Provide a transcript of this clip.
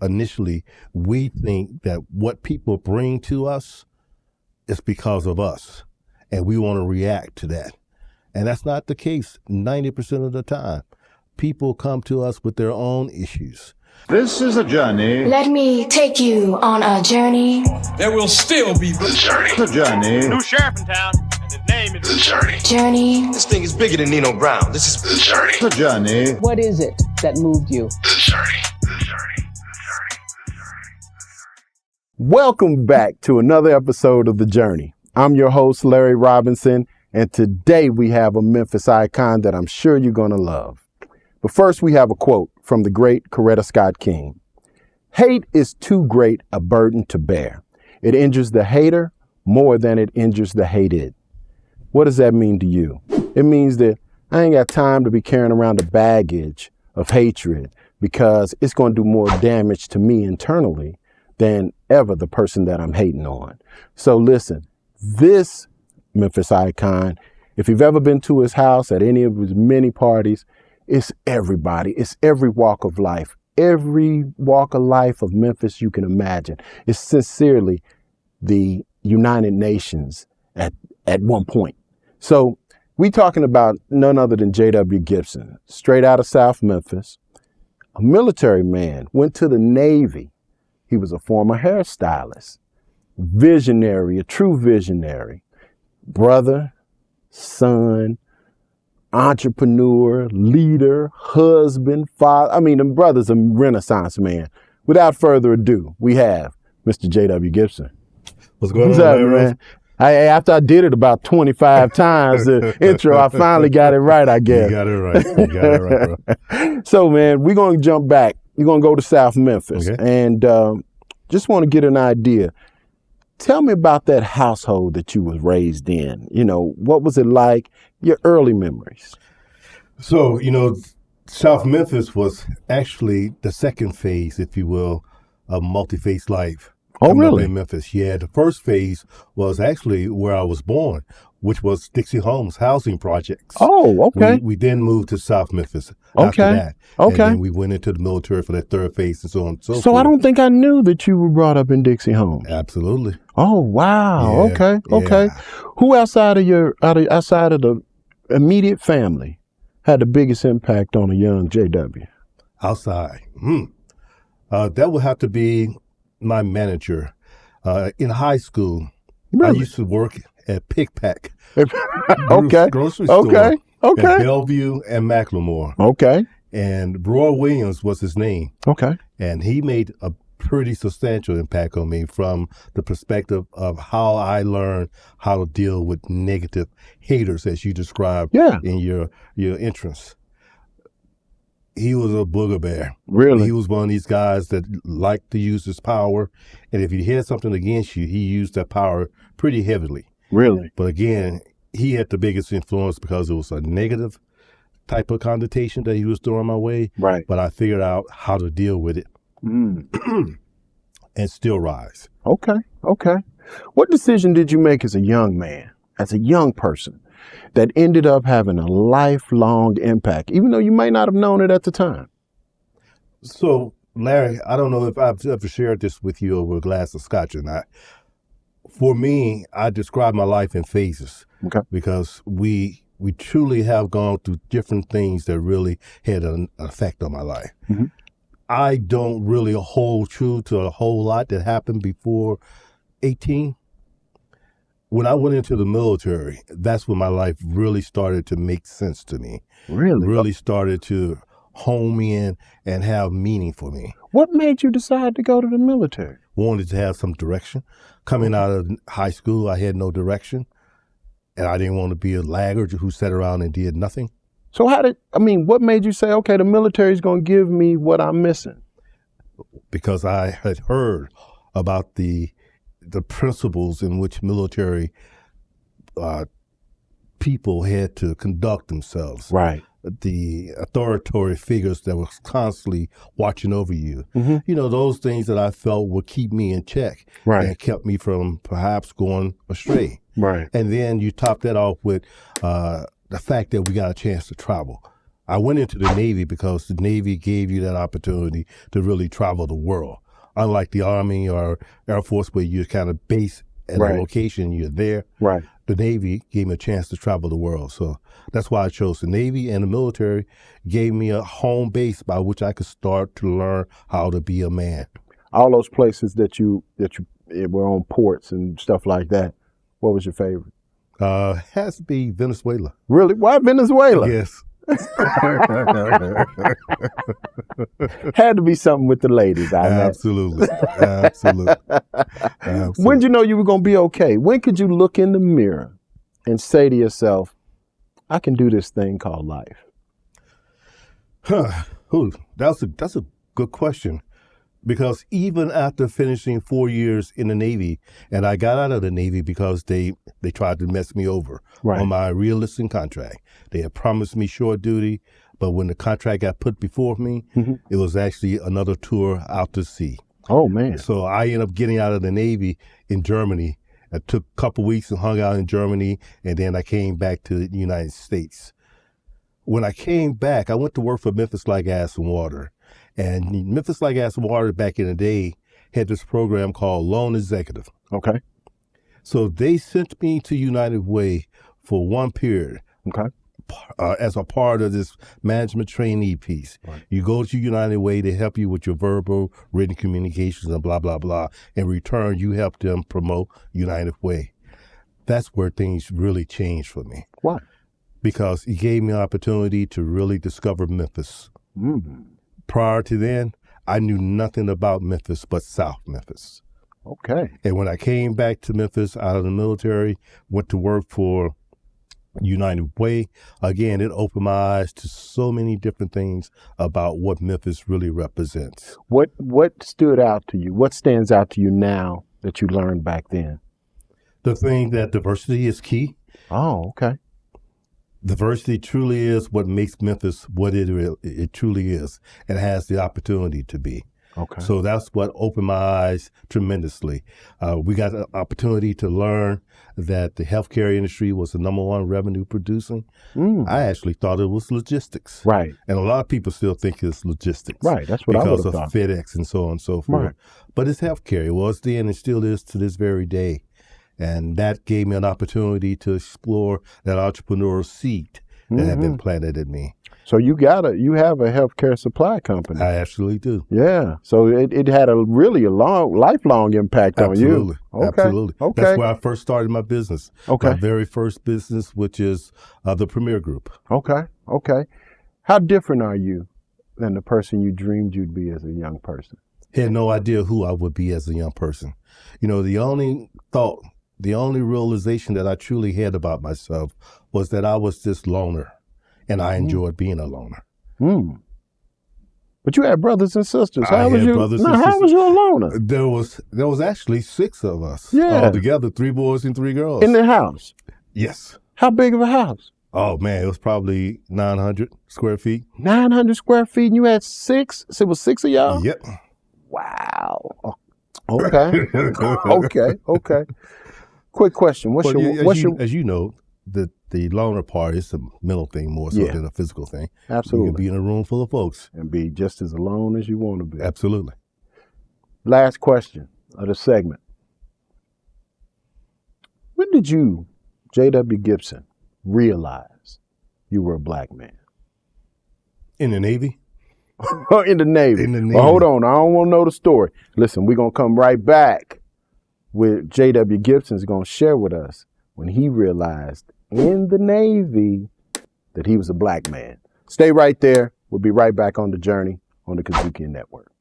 initially we think that what people bring to us is because of us, and we want to react to that. And that's not the case 90% of the time. People come to us with their own issues. This is a journey. Let me take you on a journey. There will still be the journey. The journey. New sheriff in town, and his name is The journey. Journey. This thing is bigger than Nino Brown. This is the journey. The journey. What is it that moved you? The journey. The journey. Welcome back to another episode of The Journey. I'm your host, Larry Robinson, and today we have a Memphis icon that I'm sure you're going to love. But first, we have a quote from the great Coretta Scott King. Hate is too great a burden to bear. It injures the hater more than it injures the hated. What does that mean to you? It means that I ain't got time to be carrying around the baggage of hatred because it's going to do more damage to me internally than ever the person that I'm hating on. So listen, this Memphis icon, if you've ever been to his house at any of his many parties, it's everybody. It's every walk of life. Every walk of life of Memphis you can imagine. It's sincerely the United Nations at one point. So we talking about none other than J.W. Gibson, straight out of South Memphis, a military man, went to the Navy. He was a former hairstylist, visionary, a true visionary, brother, son, entrepreneur, leader, husband, father. I mean, the brother's a renaissance man. Without further ado, we have Mr. J.W. Gibson. What's going What's on, up, man? After I did it about 25 times, the intro, I finally got it right, I guess. You got it right. You got it right, bro. So, man, we're going to jump back. We're going to go to South Memphis. Okay. And just want to get an idea. Tell me about that household that you was raised in. You know, what was it like? Your early memories. So, South Memphis was actually the second phase, if you will, of multi-phase life. Oh, coming up really? in Memphis. Yeah, the first phase was actually where I was born, which was Dixie Homes housing projects. Oh, okay. We then moved to South Memphis Okay. after that. Okay. And then we went into the military for that third phase and so on and so forth. So I don't think I knew that you were brought up in Dixie Homes. Absolutely. Oh, wow. Yeah, Okay. yeah. Who outside of the immediate family had the biggest impact on a young JW? Outside. That would have to be my manager. In high school, Really? I used to work at Pick Pack. Okay. Grocery store. Okay. At Okay. Bellevue and Macklemore. Okay. And Roy Williams was his name. Okay. And he made a pretty substantial impact on me from the perspective of how I learned how to deal with negative haters, as you described Yeah. in your entrance. He was a booger bear. Really? He was one of these guys that liked to use his power. And if he had something against you, he used that power pretty heavily. Really? But again, he had the biggest influence because it was a negative type of connotation that he was throwing my way. Right. But I figured out how to deal with it and still rise. Okay. Okay. What decision did you make as a young man, as a young person, that ended up having a lifelong impact, even though you might not have known it at the time? So, Larry, I don't know if I've ever shared this with you over a glass of scotch or not. For me, I describe my life in phases. Okay. Because we truly have gone through different things that really had an effect on my life. Mhm. I don't really hold true to a whole lot that happened before 18. When I went into the military, that's when my life really started to make sense to me. Really started to home in and have meaning for me. What made you decide to go to the military? Wanted to have some direction. Coming out of high school, I had no direction. And I didn't want to be a laggard who sat around and did nothing. So what made you say, okay, the military's going to give me what I'm missing? Because I had heard about the principles in which military people had to conduct themselves. Right. The authoritarian figures that were constantly watching over you. Mm-hmm. Those things that I felt would keep me in check. Right. And kept me from perhaps going astray. Right. And then you top that off with the fact that we got a chance to travel. I went into the Navy because the Navy gave you that opportunity to really travel the world. Unlike the Army or Air Force, where you're kind of based at Right. a location, you're there. Right. The Navy gave me a chance to travel the world. So that's why I chose the Navy, and the military gave me a home base by which I could start to learn how to be a man. All those places that you were on ports and stuff like that, what was your favorite? Has to be Venezuela. Really? Why Venezuela? Yes. Had to be something with the ladies, I imagine. Absolutely. Absolutely. When did you know you were going to be okay? When could you look in the mirror and say to yourself, I can do this thing called life? Ooh, that's a good question. Because even after finishing 4 years in the Navy, and I got out of the Navy because they tried to mess me over on my reenlisting contract. They had promised me short duty, but when the contract got put before me, it was actually another tour out to sea. Oh, man. So I ended up getting out of the Navy in Germany. I took a couple weeks and hung out in Germany, and then I came back to the United States. When I came back, I went to work for Memphis Like Gas and Water. And Memphis Like Gas and Water back in the day had this program called Loan Executive. Okay. So they sent me to United Way for one period. Okay. As a part of this management trainee piece. Right. You go to United Way, they help you with your verbal, written communications and blah, blah, blah. In return, you help them promote United Way. That's where things really changed for me. Why? Because it gave me an opportunity to really discover Memphis. Mm-hmm. Prior to then, I knew nothing about Memphis but South Memphis. Okay. And when I came back to Memphis out of the military, went to work for United Way, again, it opened my eyes to so many different things about what Memphis really represents. What stood out to you? What stands out to you now that you learned back then? The thing that diversity is key. Oh, okay. Diversity truly is what makes Memphis what it truly is and has the opportunity to be. Okay. So that's what opened my eyes tremendously. We got an opportunity to learn that the healthcare industry was the number one revenue producing. I actually thought it was logistics. Right. And a lot of people still think it's logistics. Right. That's what I would have thought. Because of FedEx and so on and so forth. Right. But it's healthcare. It was then and still is to this very day. And that gave me an opportunity to explore that entrepreneurial seed that had been planted in me. So you have a healthcare supply company. I actually do. Yeah. So it had a lifelong impact on you. Okay. Absolutely. Okay. That's where I first started my business. Okay. My very first business, which is the Premier Group. Okay. Okay. How different are you than the person you dreamed you'd be as a young person? Had no idea who I would be as a young person. You know, the only realization that I truly had about myself was that I was this loner, and I enjoyed being a loner. But you had brothers and sisters. How was you a loner? There was actually 6 of us Yeah. all together, 3 boys and 3 girls. In the house? Yes. How big of a house? Oh, man, it was probably 900 square feet. 900 square feet, and you had 6? So it was 6 of y'all? Yep. Wow. Okay. Okay. Quick question. As you know, the loner part is a mental thing more so than a physical thing. Absolutely. You can be in a room full of folks. And be just as alone as you want to be. Absolutely. Last question of the segment. When did you, J.W. Gibson, realize you were a black man? In the Navy? In the Navy. In the Navy. Well, hold on. I don't want to know the story. Listen, we're going to come right back with J.W. Gibson's going to share with us when he realized in the Navy that he was a black man. Stay right there. We'll be right back on the journey on the Kazuki Network.